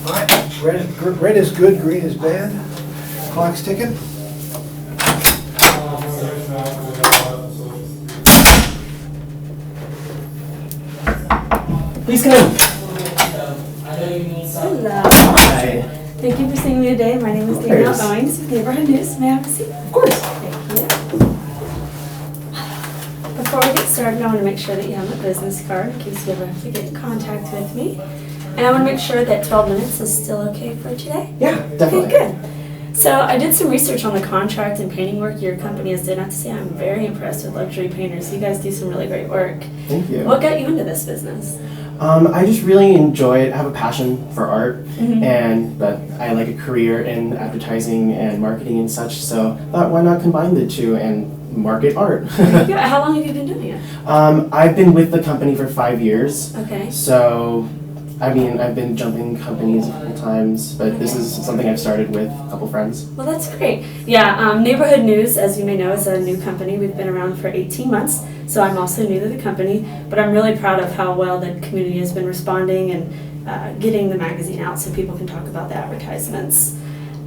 Right, red is good, green is bad. Clock's ticking. Please come in. Hello. Hi. Thank you for seeing me today. My name is Of Danielle course. Owings with Neighborhood News. May I have a seat? Of course. Thank you. Before we get started, I want to make sure that you have a business card in case you ever have to get in contact with me. And I want to make sure that 12 minutes is still okay for today. Yeah, definitely. Okay, good. So I did some research on the contract and painting work your company has done. I have to say I'm very impressed with luxury painters. You guys do some really great work. Thank you. What got you into this business? I just really enjoy it. I have a passion for art, Mhm. but I like a career in advertising and marketing and such. So thought, why not combine the two and market art? Yeah, how long have you been doing it? I've been with the company for 5 years. Okay. So, I mean, I've been jumping companies a couple times, but this is something I've started with a couple friends. Well, that's great. Yeah, Neighborhood News, as you may know, is a new company. We've been around for 18 months, so I'm also new to the company, but I'm really proud of how well the community has been responding and getting the magazine out so people can talk about the advertisements.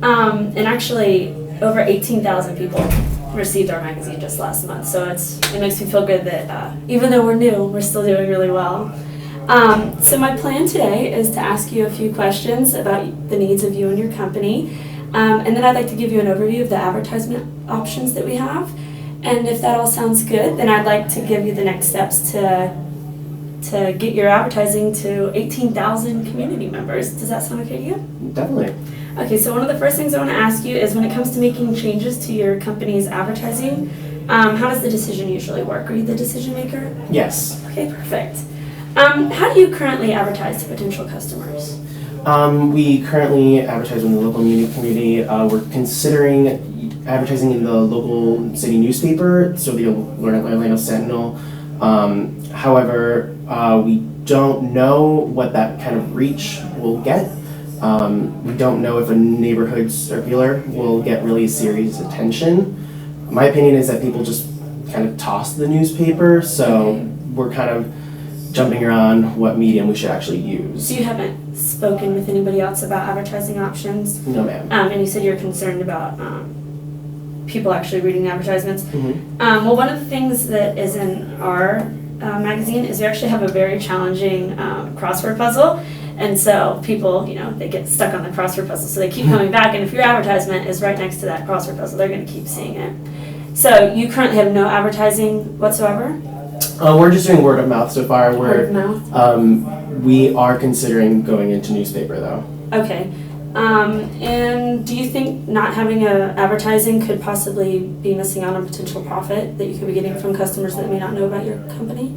And actually, over 18,000 people received our magazine just last month, so it makes me feel good that even though we're new, we're still doing really well. So my plan today is to ask you a few questions about the needs of you and your company, and then I'd like to give you an overview of the advertisement options that we have. And if that all sounds good, then I'd like to give you the next steps to get your advertising to 18,000 community members. Does that sound okay to you? Definitely. Okay, so one of the first things I want to ask you is when it comes to making changes to your company's advertising, how does the decision usually work? Are you the decision maker? Yes. Okay, perfect. How do you currently advertise to potential customers? We currently advertise in the local community. We're considering advertising in the local city newspaper, so the Orlando Sentinel. However, we don't know what that kind of reach will get. We don't know if a neighborhood circular will get really serious attention. My opinion is that people just kind of toss the newspaper, so we're kind of jumping around what medium we should actually use. So you haven't spoken with anybody else about advertising options? No, ma'am. And you said you're concerned about people actually reading the advertisements. Mm-hmm. Well, one of the things that is in our magazine is we actually have a very challenging crossword puzzle. And so people, they get stuck on the crossword puzzle, so they keep coming back. And if your advertisement is right next to that crossword puzzle, they're going to keep seeing it. So you currently have no advertising whatsoever? We're just doing word of mouth so far. Word of mouth? We are considering going into newspaper though. Okay. And do you think not having advertising could possibly be missing out on potential profit that you could be getting from customers that may not know about your company?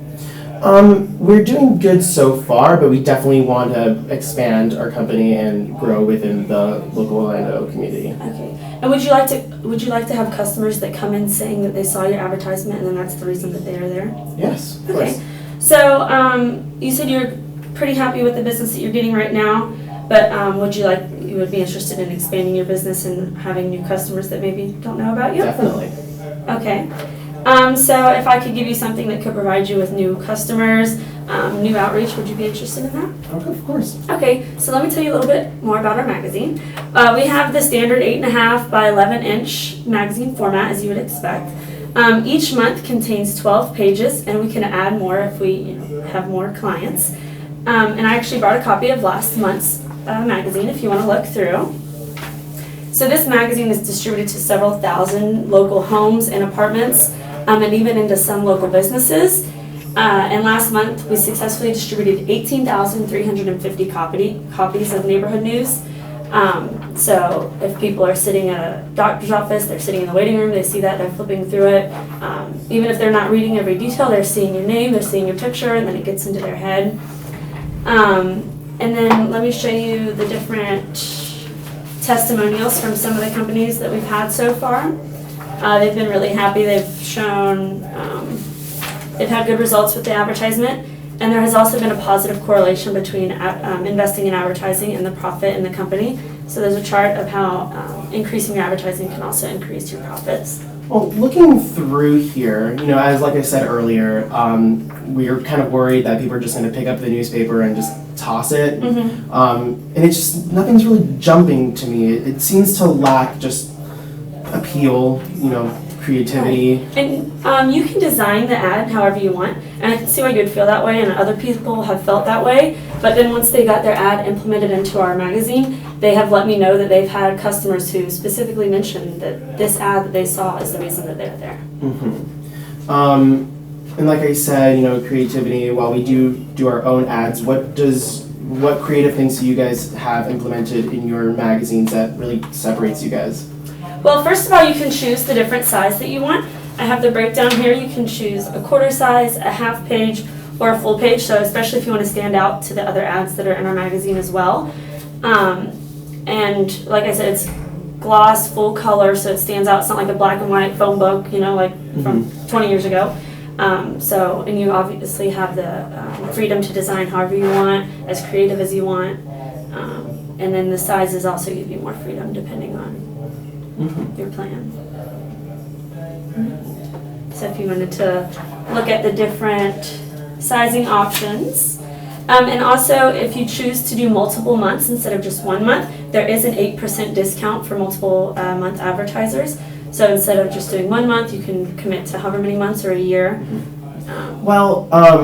We're doing good so far, but we definitely want to expand our company and grow within the local Orlando community. Okay. And would you like to have customers that come in saying that they saw your advertisement and then that's the reason that they are there? Yes, of Okay. course. So you said you're pretty happy with the business that you're getting right now, but you would be interested in expanding your business and having new customers that maybe don't know about you? Definitely. Okay. So if I could give you something that could provide you with new customers, new outreach, would you be interested in that? Okay, of course. Okay, so let me tell you a little bit more about our magazine. We have the standard 8.5 by 11 inch magazine format, as you would expect. Each month contains 12 pages, and we can add more if we have more clients. And I actually brought a copy of last month's magazine if you want to look through. So this magazine is distributed to several thousand local homes and apartments, and even into some local businesses. And last month, we successfully distributed 18,350 copies of Neighborhood News. So if people are sitting at a doctor's office, they're sitting in the waiting room, they see that, they're flipping through it. Even if they're not reading every detail, they're seeing your name, they're seeing your picture, and then it gets into their head. And then let me show you the different testimonials from some of the companies that we've had so far. They've been really happy. They've shown they've had good results with the advertisement, and there has also been a positive correlation between investing in advertising and the profit in the company. So there's a chart of how increasing your advertising can also increase your profits. Well, looking through here, as like I said earlier, we are kind of worried that people are just going to pick up the newspaper and just toss it. Mhm. And it's just, nothing's really jumping to me. It seems to lack just appeal, creativity. And you can design the ad however you want, and I can see why you'd feel that way, and other people have felt that way. But then once they got their ad implemented into our magazine, they have let me know that they've had customers who specifically mentioned that this ad that they saw is the reason that they're there. And like I said, creativity, while we do our own ads, what creative things do you guys have implemented in your magazines that really separates you guys? Well, first of all, you can choose the different size that you want. I have the breakdown here. You can choose a quarter size, a half page, or a full page, so especially if you want to stand out to the other ads that are in our magazine as well. And like I said, it's gloss, full color, so it stands out. It's not like a black and white phone book, from 20 years ago. And you obviously have the freedom to design however you want, as creative as you want. And then the sizes also give you more freedom depending on your plan. So if you wanted to look at the different sizing options. And also, if you choose to do multiple months instead of just 1 month, there is an 8% discount for multiple month advertisers. So instead of just doing 1 month, you can commit to however many months or a year. Well, our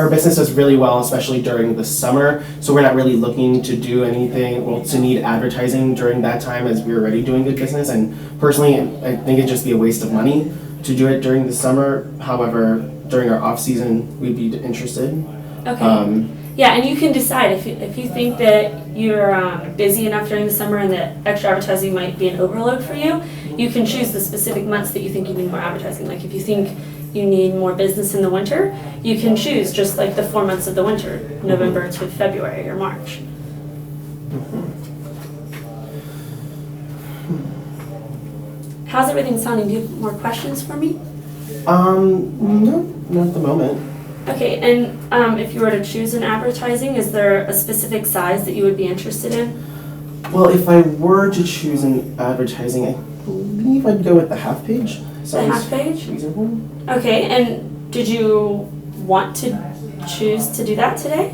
business does really well, especially during the summer, so we're not really looking to do anything, to need advertising during that time, as we're already doing good business, and personally, I think it'd just be a waste of money to do it during the summer. However, during our off-season, we'd be interested. Okay. Yeah, and you can decide if you think that you're busy enough during the summer and that extra advertising might be an overload for you, you can choose the specific months that you think you need more advertising. Like if you think you need more business in the winter, you can choose just like the 4 months of the winter, November to February or March. How's everything sounding? Do you have more questions for me? No, not at the moment. Okay, and if you were to choose an advertising, is there a specific size that you would be interested in? Well, if I were to choose an advertising, I believe I'd go with the half page. The half page? Reasonable. Okay, and did you want to choose to do that today?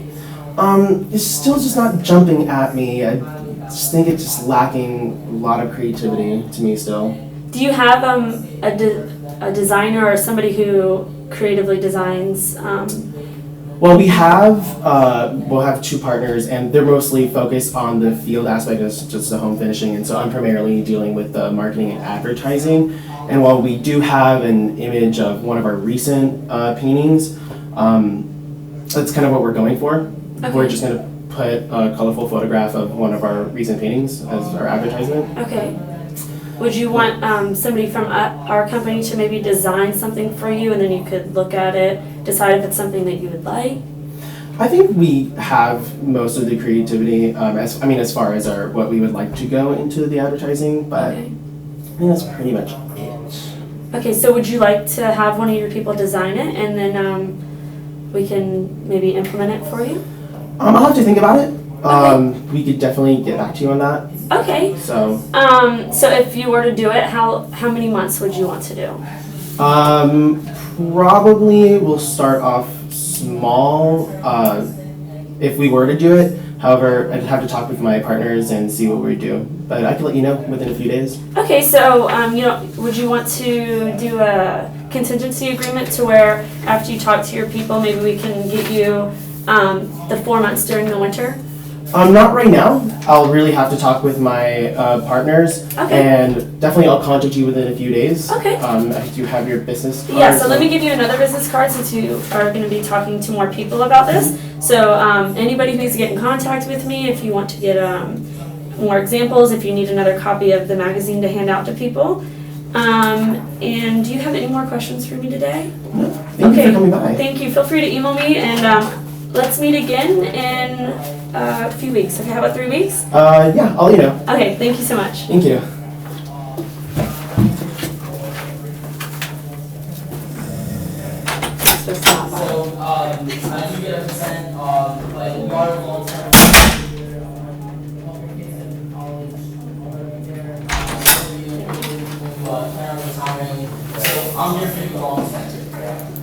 It's still just not jumping at me. I just think it's just lacking a lot of creativity to me still. Do you have a designer or somebody who creatively designs? Well, we'll have two partners, and they're mostly focused on the field aspect of just the home finishing, and so I'm primarily dealing with the marketing and advertising. And while we do have an image of one of our recent paintings, that's kind of what we're going for. Okay. We're just going to put a colorful photograph of one of our recent paintings as our advertisement. Okay. Would you want somebody from our company to maybe design something for you, and then you could look at it, decide if it's something that you would like? I think we have most of the creativity, as far as what we would like to go into the advertising, but Okay. I think that's pretty much it. Okay, so would you like to have one of your people design it, and then we can maybe implement it for you? I'll have to think about it. Okay. We could definitely get back to you on that. Okay. So, So if you were to do it, how many months would you want to do? probably we'll start off small, if we were to do it. However, I'd have to talk with my partners and see what we do. But I can let you know within a few days. Okay, so would you want to do a contingency agreement to where after you talk to your people, maybe we can get you the 4 months during the winter? Not right now. I'll really have to talk with my partners. Okay. And definitely I'll contact you within a few days. Okay. I do have your business card. Yeah, so let me give you another business card since you are going to be talking to more people about this. So anybody who needs to get in contact with me, if you want to get more examples, if you need another copy of the magazine to hand out to people. And do you have any more questions for me today? No. Thank you for coming by. Thank you. Feel free to email me, and let's meet again in a few weeks. Okay, how about 3 weeks? Yeah, I'll let you know. Okay, thank you so much. Thank you. Just not bad. So, I do get a percent of like water